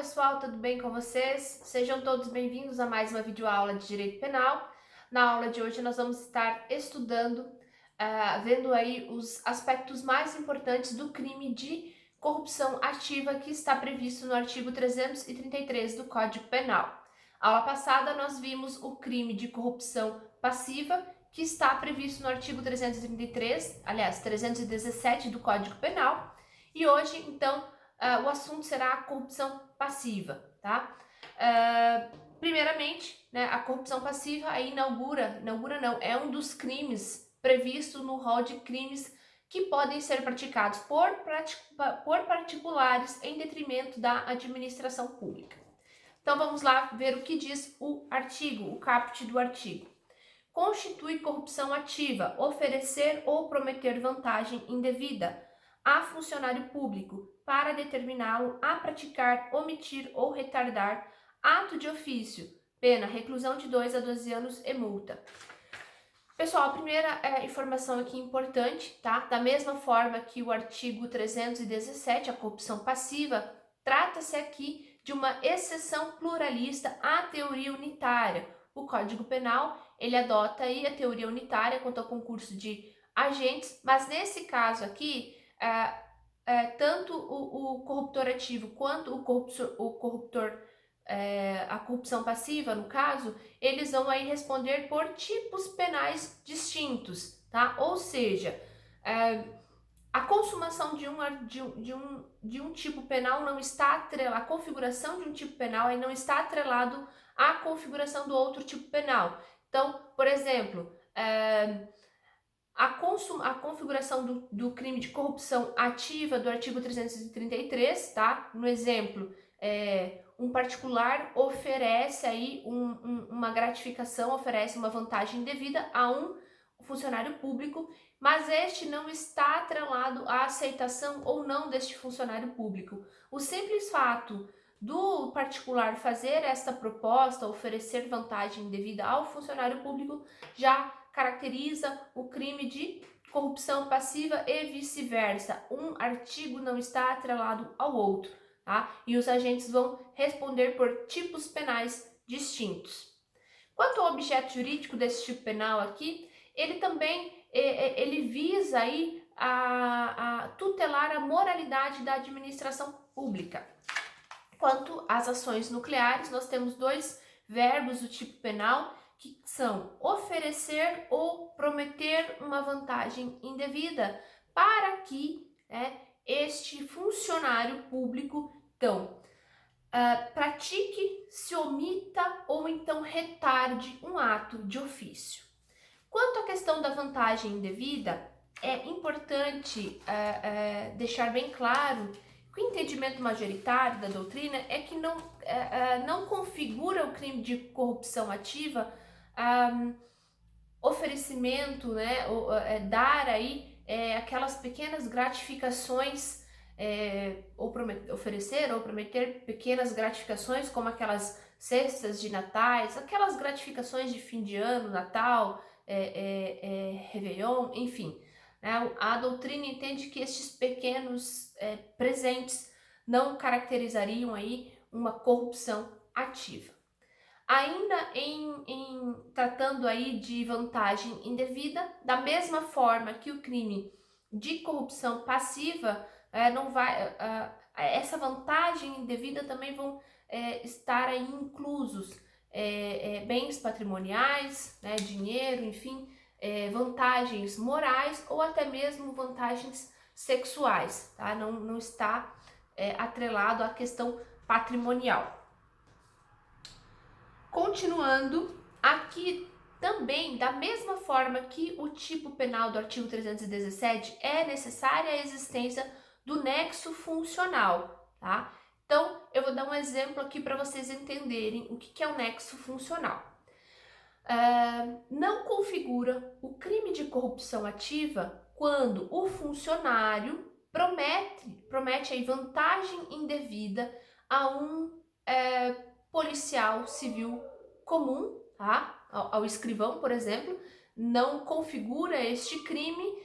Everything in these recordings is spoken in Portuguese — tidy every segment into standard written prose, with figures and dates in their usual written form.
pessoal, tudo bem com vocês? Sejam todos bem-vindos a mais uma videoaula de Direito Penal. Na aula de hoje nós vamos estar estudando, vendo aí os aspectos mais importantes do crime de corrupção ativa que está previsto no artigo 333 do Código Penal. Aula passada nós vimos o crime de corrupção passiva, que está previsto no artigo 333, aliás, 317 do Código Penal, e hoje, então, o assunto será a corrupção passiva, tá? Primeiramente, né, a corrupção passiva aí é um dos crimes previsto no rol de crimes que podem ser praticados por particulares em detrimento da administração pública. Então vamos lá ver o que diz o artigo, o caput do artigo. Constitui corrupção ativa, oferecer ou prometer vantagem indevida a funcionário público para determiná-lo a praticar, omitir ou retardar ato de ofício, pena reclusão de 2 a 12 anos e multa. Pessoal, a primeira informação aqui importante, tá? Da mesma forma que o artigo 317, a corrupção passiva, trata-se aqui de uma exceção pluralista à teoria unitária. O Código Penal, ele adota aí a teoria unitária quanto ao concurso de agentes, mas nesse caso aqui, tanto o corruptor ativo quanto a corrupção passiva, no caso, eles vão aí responder por tipos penais distintos, tá? Ou seja, a consumação de um tipo penal não está atrelada, a configuração de um tipo penal aí não está atrelado à configuração do outro tipo penal. Então, por exemplo, a configuração do crime de corrupção ativa do artigo 333, tá? No exemplo, um particular oferece aí uma gratificação, oferece uma vantagem indevida a um funcionário público, mas este não está atrelado à aceitação ou não deste funcionário público. O simples fato do particular fazer esta proposta, oferecer vantagem indevida ao funcionário público, já caracteriza o crime de corrupção passiva e vice-versa. Um artigo não está atrelado ao outro, tá? E os agentes vão responder por tipos penais distintos. Quanto ao objeto jurídico desse tipo penal aqui, ele também ele visa aí a tutelar a moralidade da administração pública. Quanto às ações nucleares, nós temos dois verbos do tipo penal que são oferecer ou prometer uma vantagem indevida para que este funcionário público, então, pratique, se omita ou então retarde um ato de ofício. Quanto à questão da vantagem indevida, é importante deixar bem claro que o entendimento majoritário da doutrina é que não configura o crime de corrupção ativa oferecimento, né, dar aí aquelas pequenas gratificações, oferecer ou prometer pequenas gratificações como aquelas cestas de natais, aquelas gratificações de fim de ano, Natal, Réveillon, enfim. A doutrina entende que estes pequenos presentes não caracterizariam aí uma corrupção ativa. Ainda tratando aí de vantagem indevida, da mesma forma que o crime de corrupção passiva, essa vantagem indevida também vão estar aí inclusos bens patrimoniais, né, dinheiro, enfim, vantagens morais ou até mesmo vantagens sexuais, tá? Não está atrelado à questão patrimonial. Continuando, aqui também, da mesma forma que o tipo penal do artigo 317, é necessária a existência do nexo funcional, tá? Então, eu vou dar um exemplo aqui para vocês entenderem o que é o nexo funcional. Não configura o crime de corrupção ativa quando o funcionário promete aí vantagem indevida a um policial civil comum, tá? Ao escrivão, por exemplo. Não configura este crime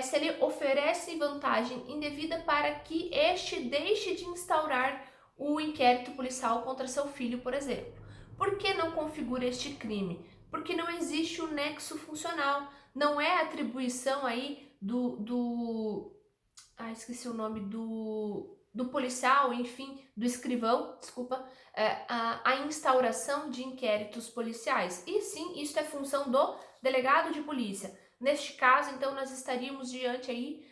se ele oferece vantagem indevida para que este deixe de instaurar o inquérito policial contra seu filho, por exemplo. Por que não configura este crime? Porque não existe o nexo funcional, não é atribuição aí esqueci o nome do policial, enfim, do escrivão, desculpa, a instauração de inquéritos policiais. E sim, isso é função do delegado de polícia. Neste caso, então, nós estaríamos diante aí,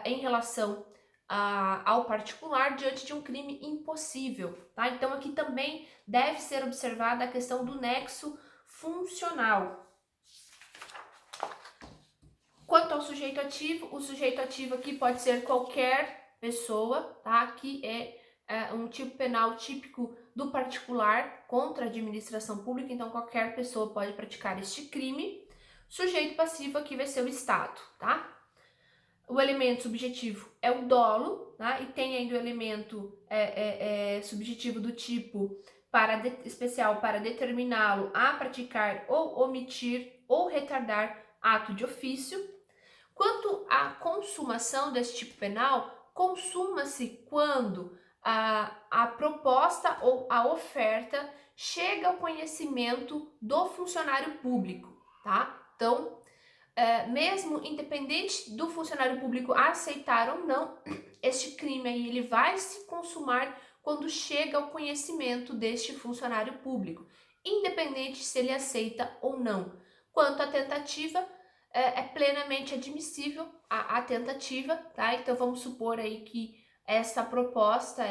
em relação ao particular, diante de um crime impossível, tá? Então, aqui também deve ser observada a questão do nexo funcional. Quanto ao sujeito ativo, o sujeito ativo aqui pode ser qualquer pessoa, tá? Que é um tipo penal típico do particular contra a administração pública, então qualquer pessoa pode praticar este crime. Sujeito passivo aqui vai ser o Estado, tá? O elemento subjetivo é o dolo, tá? E tem ainda o elemento subjetivo do tipo especial para determiná-lo a praticar ou omitir ou retardar ato de ofício. Quanto à consumação desse tipo penal, consuma-se quando a proposta ou a oferta chega ao conhecimento do funcionário público, tá? Então, mesmo independente do funcionário público aceitar ou não, este crime aí ele vai se consumar quando chega ao conhecimento deste funcionário público, independente se ele aceita ou não. Quanto à tentativa, é plenamente admissível a tentativa, tá? Então vamos supor aí que essa proposta,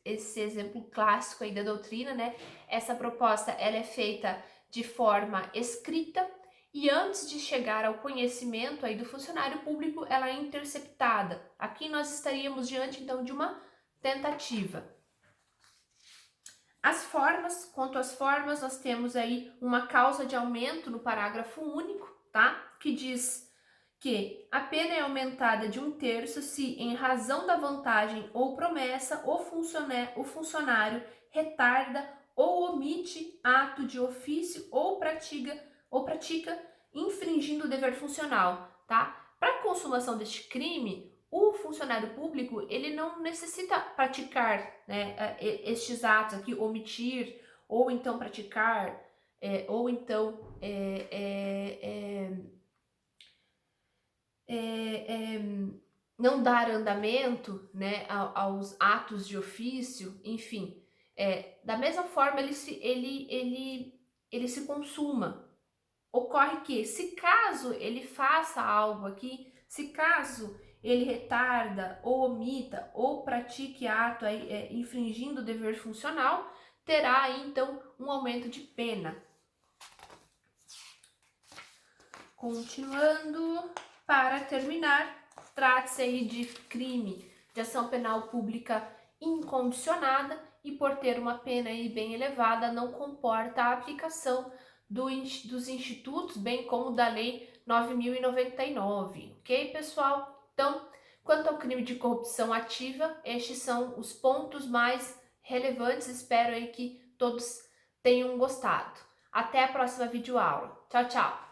esse exemplo clássico aí da doutrina, né? Essa proposta ela é feita de forma escrita e antes de chegar ao conhecimento aí do funcionário público, ela é interceptada. Aqui nós estaríamos diante então de uma tentativa. As formas, quanto às formas, nós temos aí uma causa de aumento no parágrafo único, tá? Que diz que a pena é aumentada de 1/3 se, em razão da vantagem ou promessa, o funcionário retarda ou omite ato de ofício ou pratica infringindo o dever funcional, tá? Para a consumação deste crime, o funcionário público ele não necessita praticar, né, estes atos aqui, omitir, ou então praticar, ou então não dar andamento, né, aos atos de ofício, enfim. Da mesma forma, ele se consuma. Ocorre que, se caso ele faça algo aqui, se caso ele retarda, ou omita, ou pratique ato infringindo o dever funcional, terá aí, então, um aumento de pena. Continuando, para terminar, trata-se aí de crime de ação penal pública incondicionada e, por ter uma pena aí bem elevada, não comporta a aplicação dos institutos, bem como da Lei 9.099, ok, pessoal? Então, quanto ao crime de corrupção ativa, estes são os pontos mais relevantes. Espero aí que todos tenham gostado. Até a próxima videoaula. Tchau, tchau!